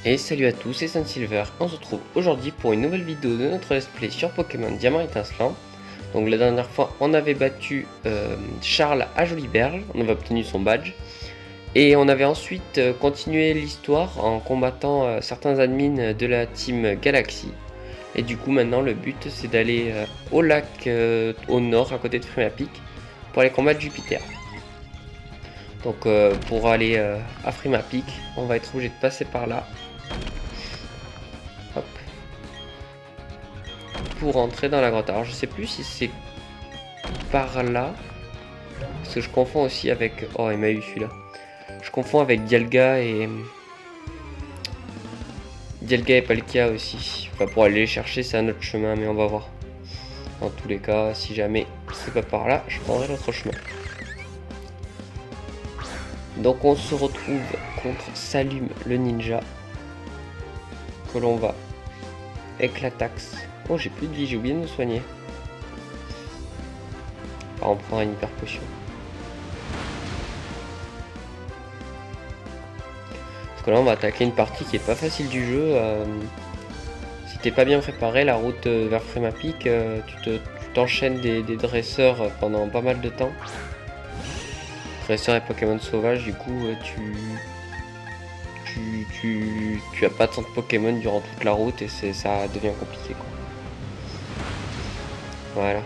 Et salut à tous, c'est Sunsilver. On se retrouve aujourd'hui pour une nouvelle vidéo de notre let's play sur Pokémon Diamant Étincelant. Donc la dernière fois, on avait battu Charles à Joliberge, on avait obtenu son badge. Et on avait ensuite continué l'histoire en combattant certains admins de la team Galaxy. Et du coup maintenant le but c'est d'aller au lac au nord à côté de Frimapic pour aller combattre Jupiter. Donc pour aller à Frimapic, on va être obligé de passer par là. Hop. Pour entrer dans la grotte. Alors je sais plus si c'est par là. Parce que je confonds aussi avec... Oh, il m'a eu celui-là. Je confonds avec Dialga et... Dialga et Palkia aussi. Enfin, pour aller les chercher, c'est un autre chemin, mais on va voir. Dans tous les cas, si jamais c'est pas par là, je prendrai l'autre chemin. Donc on se retrouve contre Salume le ninja. Que l'on va éclataxe. Oh, j'ai plus de vie, j'ai oublié de me soigner. Enfin, on prendra une hyper potion. Parce que là on va attaquer une partie qui est pas facile du jeu. Si t'es pas bien préparé, la route vers Frimapic, tu t'enchaînes des dresseurs pendant pas mal de temps. Dresseurs et Pokémon sauvages, du coup tu as pas tant de Pokémon durant toute la route et ça devient compliqué quoi. Voilà.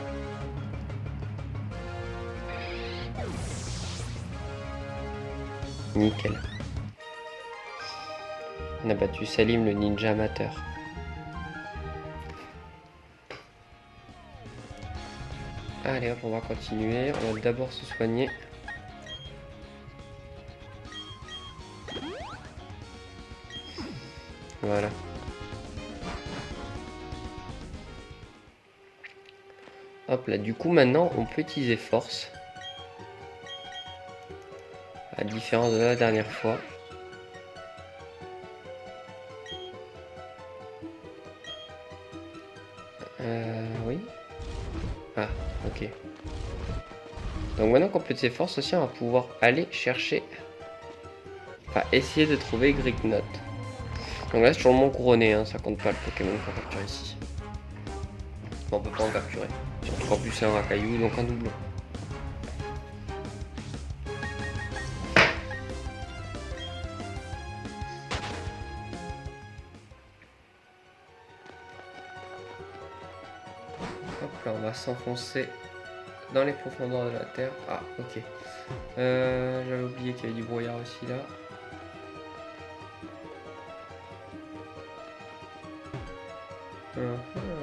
Nickel. On a battu Salim le ninja amateur. Allez hop, on va continuer. On va d'abord se soigner. Voilà. Hop là, du coup maintenant on peut utiliser force. À la différence de la dernière fois. Oui. Ah, ok. Donc maintenant qu'on peut utiliser force aussi, on va pouvoir aller chercher... Enfin, essayer de trouver Grignot. Donc là c'est toujours le mont couronné, hein, ça compte pas le Pokémon qu'on capture ici. Bon, on peut pas en capturer. Surtout qu'en plus c'est un racaillou, donc un doublon. Hop là, on va s'enfoncer dans les profondeurs de la terre. Ah, ok. J'avais oublié qu'il y avait du brouillard aussi là.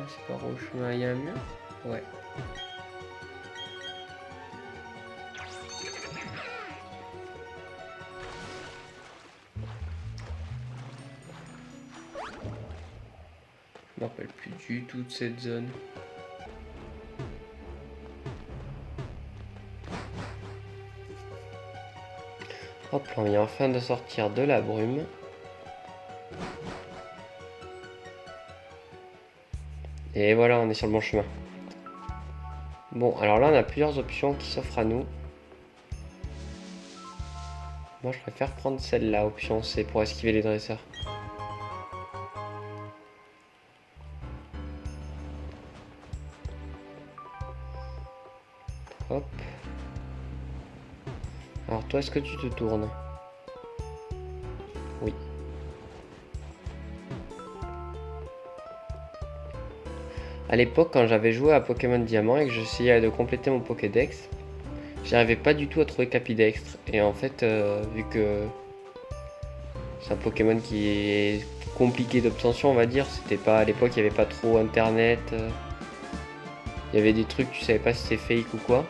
C'est pas rouge, mais il y a un mur. Ouais. Je me rappelle plus du tout de cette zone. Hop là, on vient enfin de sortir de la brume. Et voilà, on est sur le bon chemin. Bon, alors là, on a plusieurs options qui s'offrent à nous. Moi, je préfère prendre celle-là, option C, pour esquiver les dresseurs. Hop. Alors toi, est-ce que tu te tournes? Oui. À l'époque, quand j'avais joué à Pokémon Diamant et que j'essayais de compléter mon Pokédex, j'arrivais pas du tout à trouver Capidextre. Et en fait, vu que c'est un Pokémon qui est compliqué d'obtention, on va dire, c'était pas à l'époque, il n'y avait pas trop internet. Il y avait des trucs, tu savais pas si c'était fake ou quoi.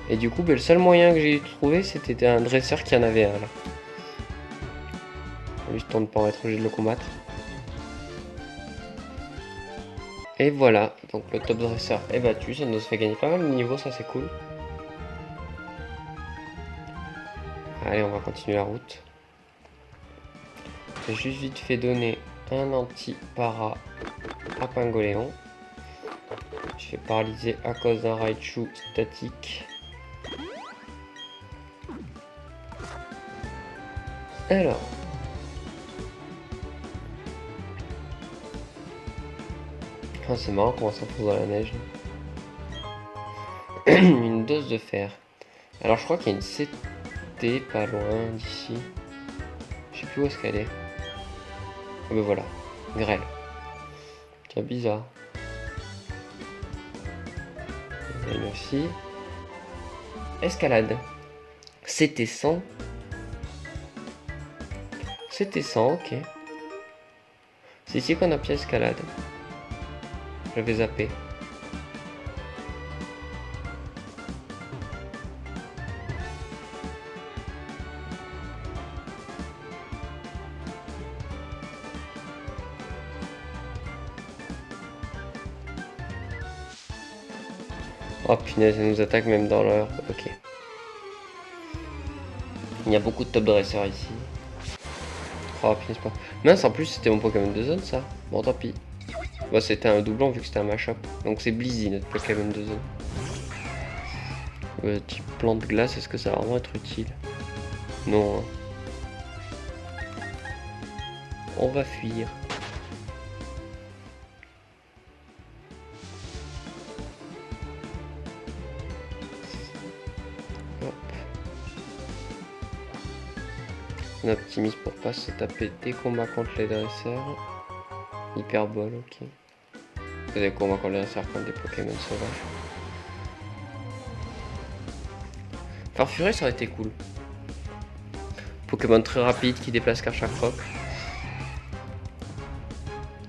Et du coup, le seul moyen que j'ai trouvé, c'était un dresseur qui en avait un là. Juste pour ne pas être obligé de le combattre. Et voilà, donc le top dresseur est battu, ça nous fait gagner pas mal de niveaux, ça c'est cool. Allez, on va continuer la route. J'ai juste vite fait donner un anti-para à Pingoléon. Je suis paralysé à cause d'un Raichu statique. Alors, Oh, c'est marrant comment ça fonce dans la neige. Une dose de fer. Alors je crois qu'il y a une CT pas loin d'ici. Je sais plus où est-ce qu'elle est. Ah ben voilà. Grêle. Tiens, bizarre. Il y a une aussi. Escalade. CT 100. CT 100, ok. C'est ici qu'on a pied escalade. J'avais zappé. Oh punaise, elle nous attaque même dans l'heure. Ok. Il y a beaucoup de top dresseurs ici. Oh punaise pas. Mince, en plus c'était mon Pokémon de zone ça. Bon tant pis. Bah c'était un doublon vu que c'était un mashup. Donc c'est Blizzy notre Pokémon de zone. Type plante glace, est-ce que ça va vraiment être utile? Non. Hein. On va fuir. Hop. On optimise pour pas se taper des combats contre les dresseurs. Hyperbole, ok. Des combats contre les dresseurs contre des Pokémon sauvages. Farfuret ça aurait été cool. Pokémon très rapide qui déplace Karchakroc.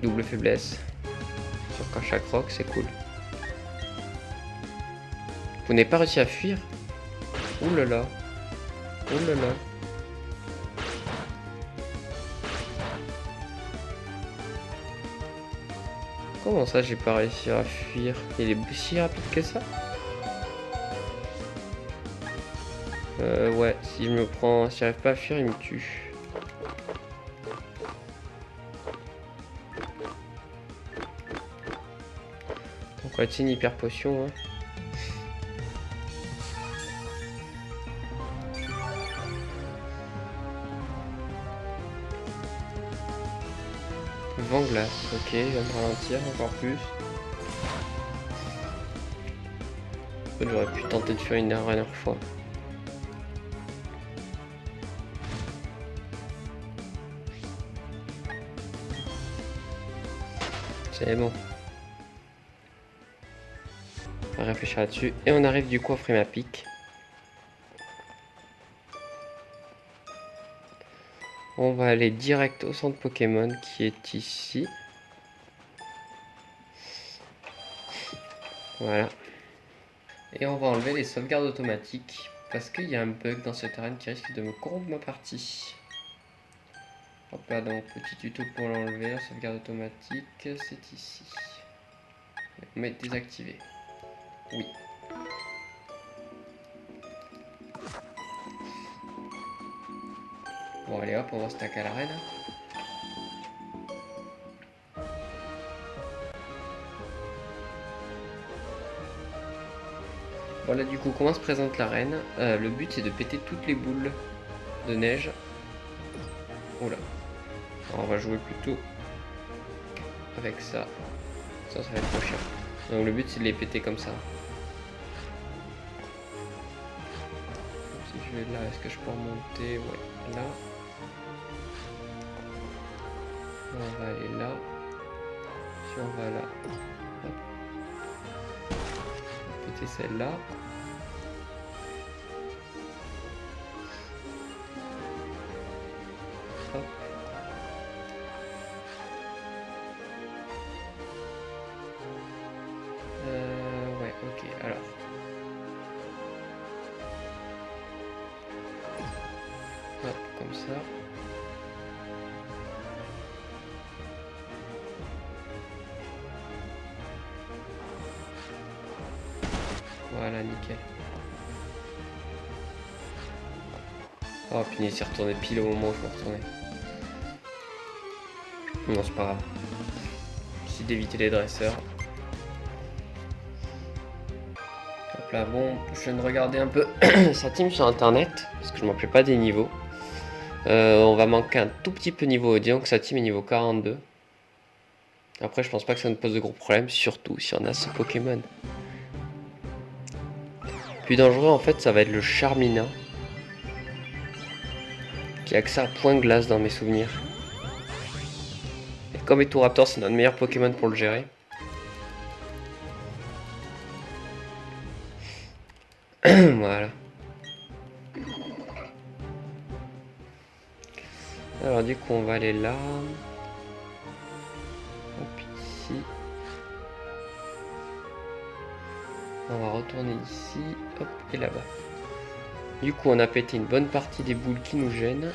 Double faiblesse. Sur Karchakroc, c'est cool. Vous n'avez pas réussi à fuir? Ouh là là. Ouh là là. Comment ça j'ai pas réussi à fuir? Il est si rapide que ça? Ouais, si je me prends, si j'arrive pas à fuir, il me tue. Donc on va essayer une hyper potion. Hein. Vent glace, ok, il va me ralentir encore plus. J'aurais pu tenter de fuir une dernière fois. C'est bon. On va réfléchir là-dessus. Et on arrive du coup à Frimapic. On va aller direct au centre Pokémon qui est ici. Voilà. Et on va enlever les sauvegardes automatiques. Parce qu'il y a un bug dans cette arène qui risque de me corrompre ma partie. Hop là, dans mon petit tuto pour l'enlever, la sauvegarde automatique, c'est ici. Mais désactivé. Oui. Bon, allez hop, on va stacker à l'arène. Voilà, du coup, comment se présente l'arène? Le but, c'est de péter toutes les boules de neige. Oula. Alors, on va jouer plutôt avec ça. Ça va être trop cher. Donc le but c'est de les péter comme ça. Si je vais là, est-ce que je peux remonter? Ouais, là. On va aller là. Si on va là. Hop. On va péter celle-là. Hop. Ouais, ok, alors. Hop, comme ça. Voilà, nickel. Oh punaise, il s'est retourné pile au moment où je me retournais. Non, c'est pas grave. J'essaie d'éviter les dresseurs. Hop là, bon, je viens de regarder un peu sa team sur internet, parce que je m'en rappelais pas des niveaux. On va manquer un tout petit peu niveau, disons que sa team est niveau 42. Après, je pense pas que ça nous pose de gros problèmes, surtout si on a ce Pokémon. Plus dangereux, en fait, ça va être le Charmina. Qui a que ça à point glace dans mes souvenirs. Et comme Etoraptor, c'est notre meilleur Pokémon pour le gérer. Voilà. Alors du coup on va aller là. Hop, ici. On va retourner ici. Hop, et là-bas. Du coup on a pété une bonne partie des boules qui nous gênent.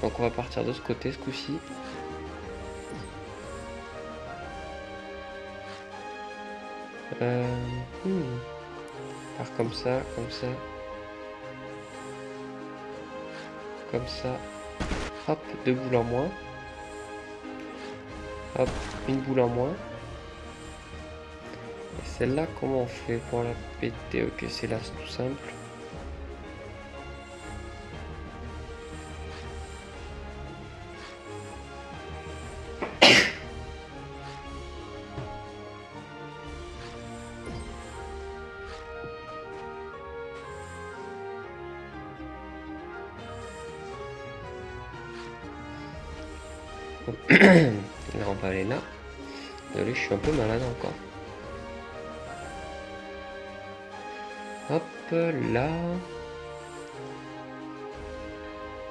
Donc on va partir de ce côté ce coup-ci. Faire comme ça, comme ça. Comme ça. Hop, 2 boules en moins. Hop, une boule en moins. Et celle-là, comment on fait pour la péter? Ok, c'est là, c'est tout simple. Là, on va aller là. Désolé, je suis un peu malade encore. Hop, là.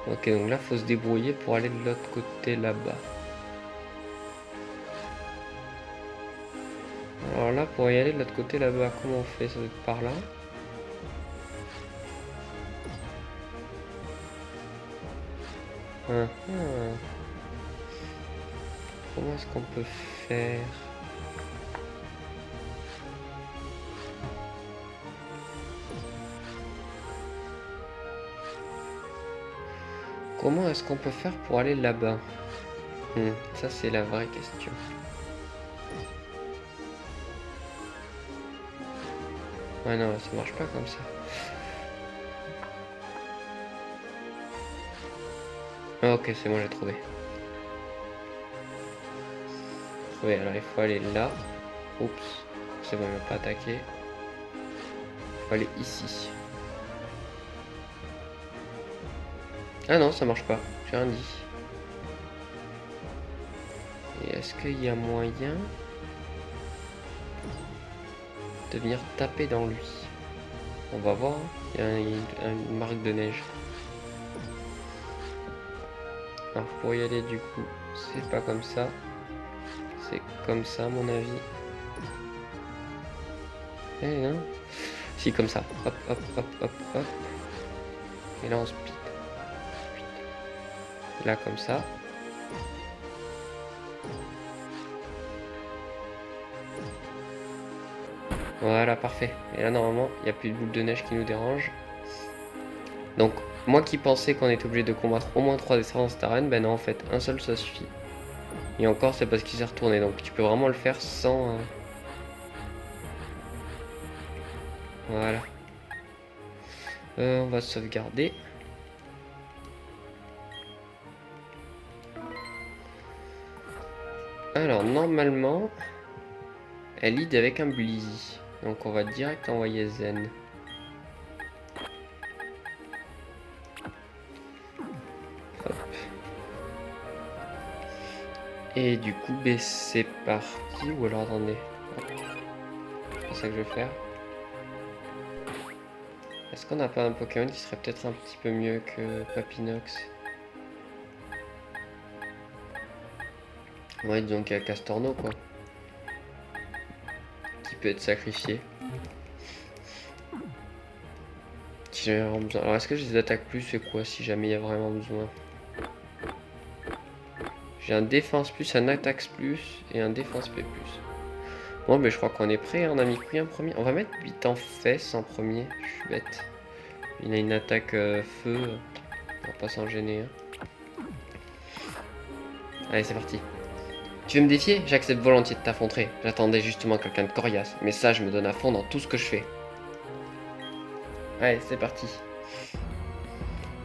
Ok, donc là, faut se débrouiller pour aller de l'autre côté là-bas. Alors là, pour y aller de l'autre côté là-bas, comment on fait? Ça doit être par là. Comment est-ce qu'on peut faire? Comment est-ce qu'on peut faire pour aller là-bas? Ça c'est la vraie question. Ouais non, ça marche pas comme ça. Ah, ok, c'est bon, j'ai trouvé. Oui, alors il faut aller là. Oups, c'est bon, il m'a pas attaqué. Il faut aller ici. Ah non, ça marche pas, j'ai rien dit. Et est-ce qu'il y a moyen de venir taper dans lui? On va voir, il y a une marque de neige. Alors pour y aller du coup, c'est pas comme ça. C'est comme ça à mon avis. Eh non. Si comme ça. Hop, hop, hop, hop, hop. Et là on speed. Là comme ça. Voilà, parfait. Et là normalement, il n'y a plus de boule de neige qui nous dérange. Donc, moi qui pensais qu'on était obligé de combattre au moins 3 desserts dans cette arène, ben non, en fait, un seul ça suffit. Et encore, c'est parce qu'il s'est retourné. Donc, tu peux vraiment le faire sans... Voilà. On va sauvegarder. Alors, normalement, elle lead avec un Blizzy. Donc, on va direct envoyer Zen. Hop. Et du coup, ben, c'est parti. Ou alors, attendez. C'est ça que je vais faire. Est-ce qu'on n'a pas un Pokémon qui serait peut-être un petit peu mieux que Papinox? Ouais, disons qu'il y a Castorno, quoi. Qui peut être sacrifié. Si jamais il y a vraiment besoin. Alors, est-ce que j'ai des attaques plus? C'est quoi si jamais il y a vraiment besoin? J'ai un défense plus, un attaque plus et un défense P+. Bon, mais je crois qu'on est prêt. On a mis combien en premier? On va mettre 8 en fesses en premier. Je suis bête. Il a une attaque feu. On va pas s'en gêner. Hein. Allez, c'est parti. Tu veux me défier? J'accepte volontiers de t'affronter. J'attendais justement quelqu'un de coriace. Mais ça, je me donne à fond dans tout ce que je fais. Allez, c'est parti.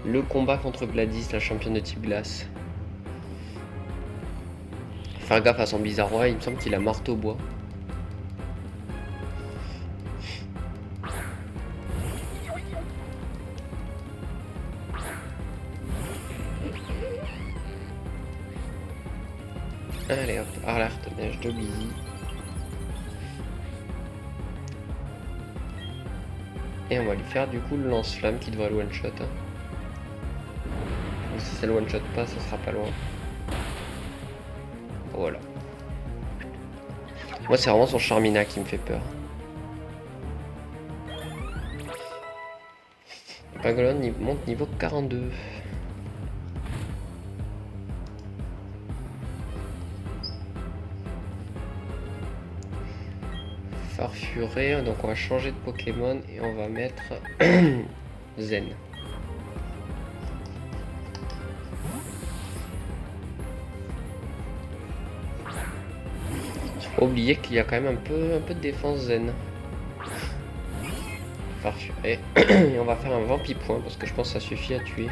Le combat contre Gladys, la championne de type glace. Faire gaffe à son bizarrois, il me semble qu'il a marteau bois. Allez hop, alerte neige de Blizzy. Et on va lui faire du coup le lance-flamme qui devrait le one-shot. Hein. Donc si ça le one-shot pas, ça sera pas loin. Voilà. Moi c'est vraiment son Charmina qui me fait peur. Pangolin monte niveau 42. Farfuré, donc on va changer de Pokémon et on va mettre Zen. Faut oublier qu'il y a quand même un peu de défense Zen. Farfuré. Et on va faire un Vampipoint parce que je pense que ça suffit à tuer.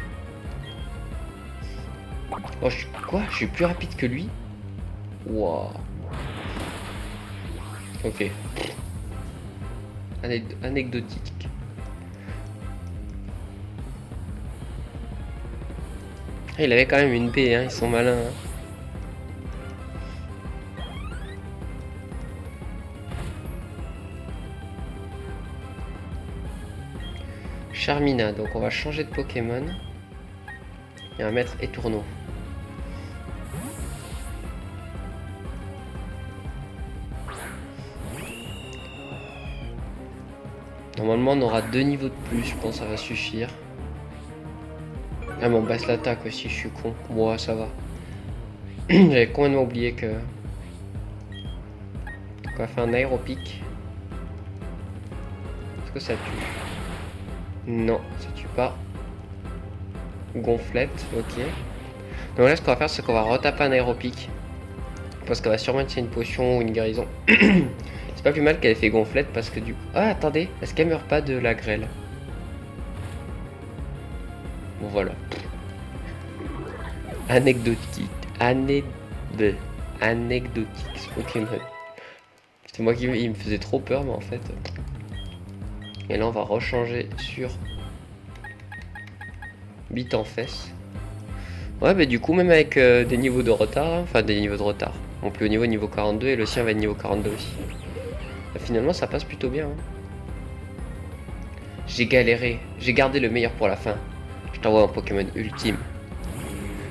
Oh, quoi? Je suis plus rapide que lui? Waouh. Ok. Anecdotique. Il avait quand même une baie, hein, ils sont malins. Hein. Charmina, donc on va changer de Pokémon. Et on va mettre Étourneau. Normalement on aura 2 niveaux de plus, je pense que ça va suffire. Ah mais on baisse l'attaque aussi, je suis con. Moi ça va. J'avais complètement oublié que... On va faire un aéropic. Est-ce que ça tue? Non, ça tue pas. Gonflette, ok. Donc là ce qu'on va faire c'est qu'on va retaper un aéropic. Parce qu'elle va sûrement utiliser une potion ou une guérison. C'est pas plus mal qu'elle ait fait gonflette parce que du coup... Ah attendez, est-ce qu'elle meurt pas de la grêle? Bon voilà. Anecdotique. Anecdotique ce Pokémon. C'était moi qui il me faisait trop peur mais en fait... Et là on va rechanger sur... Bite en fesse. Ouais mais du coup même avec des niveaux de retard, hein, enfin des niveaux de retard. Mon plus haut niveau 42 et le sien va être niveau 42 aussi. Bah, finalement ça passe plutôt bien. Hein. J'ai galéré, j'ai gardé le meilleur pour la fin. Je t'envoie un Pokémon ultime.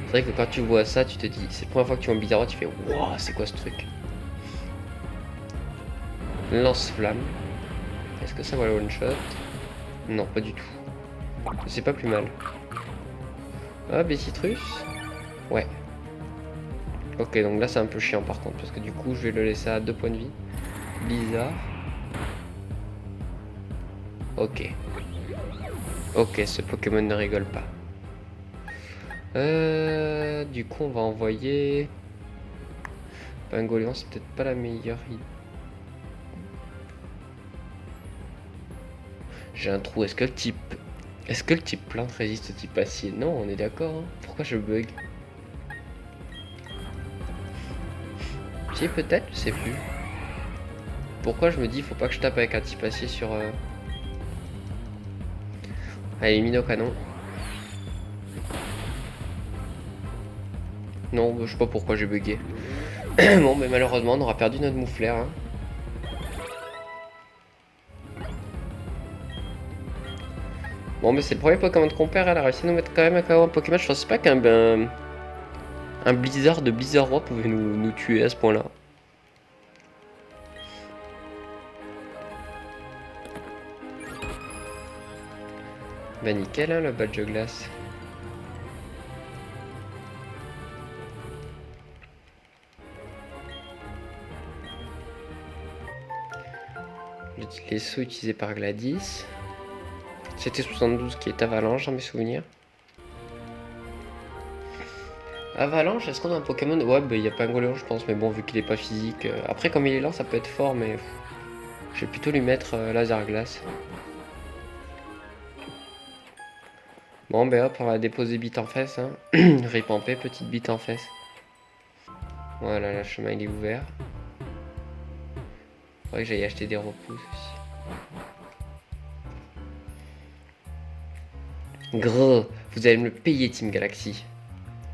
C'est vrai que quand tu vois ça, tu te dis, c'est la première fois que tu vois un Bizarrois, tu fais waouh, c'est quoi ce truc? Lance-flamme. Est-ce que ça va le one-shot? Non, pas du tout. C'est pas plus mal. Ah, Bessitrus? Ouais. Ok, donc là c'est un peu chiant par contre, parce que du coup je vais le laisser à 2 points de vie. Bizarre. Ok. Ok, ce Pokémon ne rigole pas. Du coup on va envoyer... Pingolian, c'est peut-être pas la meilleure idée. J'ai un trou, est-ce que le type... Est-ce que le type plante résiste au type acier? Non, on est d'accord. Hein. Pourquoi je bug? Si, peut-être, je sais plus. Pourquoi je me dis, faut pas que je tape avec un type acier sur... Allez, mine au canon. Non, je sais pas pourquoi j'ai bugué. Bon, mais malheureusement, on aura perdu notre moufleur. Hein. Bon, mais c'est le premier Pokémon qu'on perd. Elle a réussi à nous mettre quand même un Pokémon. Je pensais pas qu'un un blizzard de Blizzard Roi pouvait nous tuer à ce point-là. Bah nickel, hein, le badge de glace. Les sauts utilisés par Gladys. C'était 72 qui est Avalanche dans mes souvenirs. Avalanche, est-ce qu'on a un Pokémon? Ouais, bah il y a Pingolion je pense, mais bon, vu qu'il est pas physique. Après, comme il est lent, ça peut être fort, mais je vais plutôt lui mettre laser glace. Bon, ben hop, on va déposer bite en fesse. Hein. Rip en paix, petite bite en fesse. Voilà, le chemin il est ouvert. Faudrait que j'aille acheter des repousses aussi. Grrr, vous allez me le payer, Team Galaxy.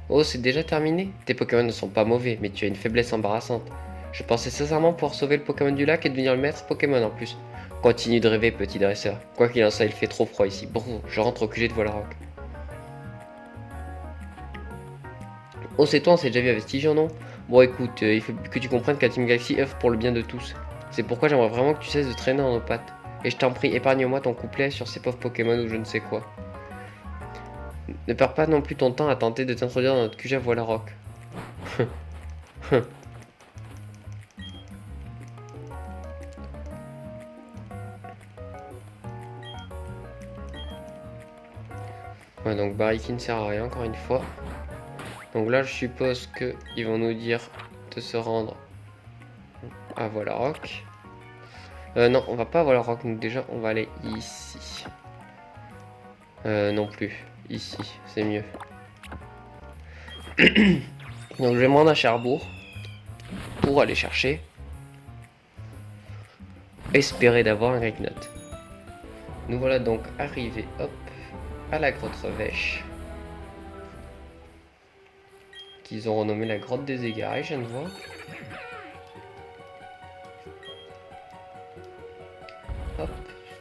Oh, c'est déjà terminé? Tes Pokémon ne sont pas mauvais, mais tu as une faiblesse embarrassante. Je pensais sincèrement pouvoir sauver le Pokémon du lac et devenir le maître Pokémon en plus. Continue de rêver, petit dresseur. Quoi qu'il en soit, il fait trop froid ici. Brrr, je rentre au QG de Voilarock. Oh, c'est toi, on s'est déjà vu à Vestigion, non? Bon, écoute, il faut que tu comprennes qu'un Team Galaxy œuvre pour le bien de tous. C'est pourquoi j'aimerais vraiment que tu cesses de traîner dans nos pattes. Et je t'en prie, épargne-moi ton couplet sur ces pauvres Pokémon ou je ne sais quoi. Ne perds pas non plus ton temps à tenter de t'introduire dans notre QG à Voilarock. Ouais, donc Bariki ne sert à rien, encore une fois. Donc là, je suppose qu'ils vont nous dire de se rendre à Voilarock. Non, on va pas à Voilarock, donc déjà, on va aller ici. Non plus. Ici, c'est mieux. Donc je vais me rendre à Cherbourg pour aller chercher. Espérer d'avoir un Grignot. Nous voilà donc arrivés, hop, à la grotte Revêche. Qu'ils ont renommé la grotte des égarés, je viens de voir. Hop.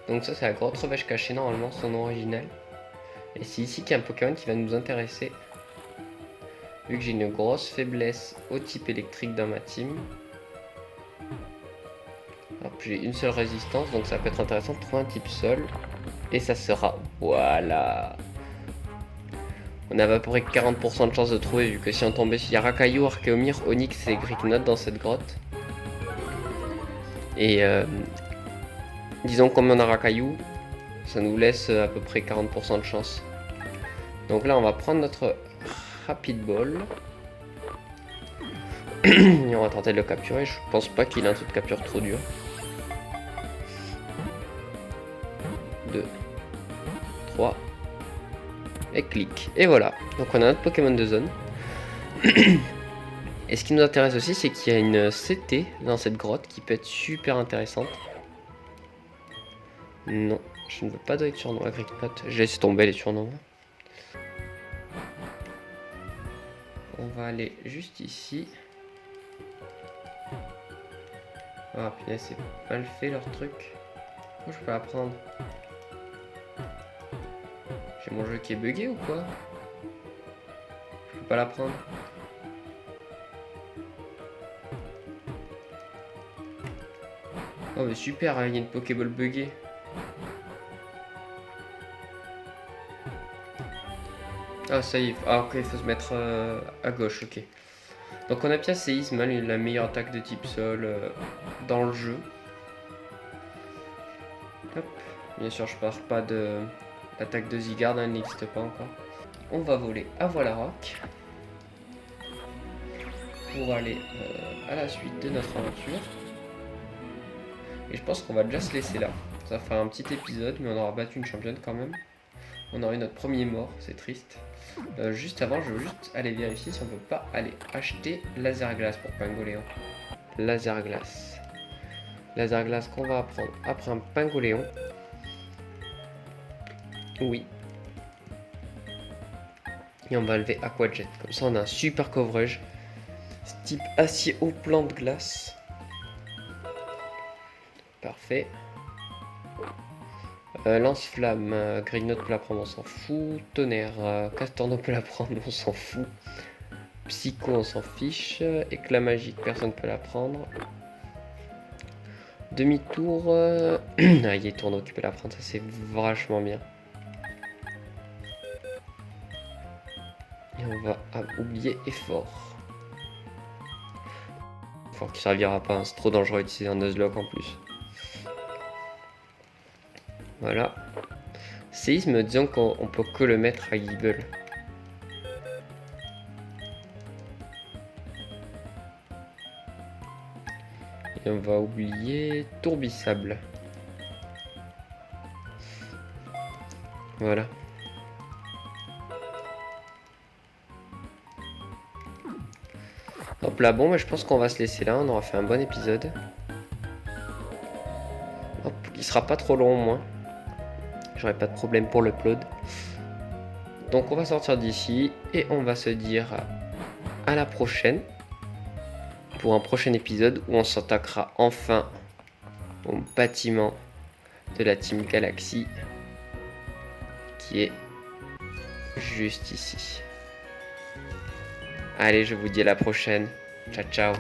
Donc ça c'est la grotte Revêche cachée, normalement son nom original. Et c'est ici qu'il y a un Pokémon qui va nous intéresser. Vu que j'ai une grosse faiblesse au type électrique dans ma team. J'ai une seule résistance, donc ça peut être intéressant de trouver un type sol. Et ça sera... Voilà. On avait à peu près 40% de chance de trouver, vu que si on tombait sur Rakayu, Archeomir, Onyx et Grignot dans cette grotte. Et disons combien on a Rakayu, ça nous laisse à peu près 40% de chance. Donc là on va prendre notre Rapid Ball. Et on va tenter de le capturer, je pense pas qu'il ait un truc de capture trop dur. 2, 3, et clic. Et voilà, donc on a notre Pokémon de zone. Et ce qui nous intéresse aussi, c'est qu'il y a une CT dans cette grotte qui peut être super intéressante. Non, je ne veux pas de surnom à Grignot, je laisse tomber les surnoms. On va aller juste ici. Ah punaise, c'est mal fait leur truc. Oh, je peux la prendre. J'ai mon jeu qui est bugué ou quoi? Je peux pas la prendre. Oh mais super, il y a une Pokéball buggée. Ah ça y est, ah ok, il faut se mettre à gauche, ok. Donc on a Pia Séisme, la meilleure attaque de type sol dans le jeu. Hop. Bien sûr je parle pas de l'attaque de Zygarde, elle n'existe pas encore. On va voler à Voilarock pour aller à la suite de notre aventure. Et je pense qu'on va déjà se laisser là. Ça va faire un petit épisode, mais on aura battu une championne quand même. On aura eu notre premier mort, c'est triste. Juste avant, je veux juste aller vérifier si on peut pas aller acheter Laser Glace pour Pingoléon. Laser Glace. Laser Glace qu'on va apprendre après un Pingoléon. Oui. Et on va lever Aqua Jet. Comme ça, on a un super coverage. Type acier au plan de glace. Parfait. Lance-flamme, Grignot peut la prendre, on s'en fout. Tonnerre, Castorno peut la prendre, on s'en fout. Psycho, on s'en fiche. Éclat magique, personne ne peut la prendre. Demi-tour. Ah, il y a Tourneau qui peut la prendre, ça c'est vachement bien. Et on va oublier effort. Effort qui servira pas, hein, c'est trop dangereux d'utiliser un Nuzlocke en plus. Voilà. Séisme, disons qu'on peut que le mettre à Gible. Et on va oublier Tourbissable. Voilà. Hop là, bon, mais je pense qu'on va se laisser là. On aura fait un bon épisode. Hop, il sera pas trop long au moins. J'aurai pas de problème pour l'upload. Donc on va sortir d'ici et on va se dire à la prochaine pour un prochain épisode où on s'attaquera enfin au bâtiment de la Team Galaxy qui est juste ici. Allez, je vous dis à la prochaine. Ciao, ciao.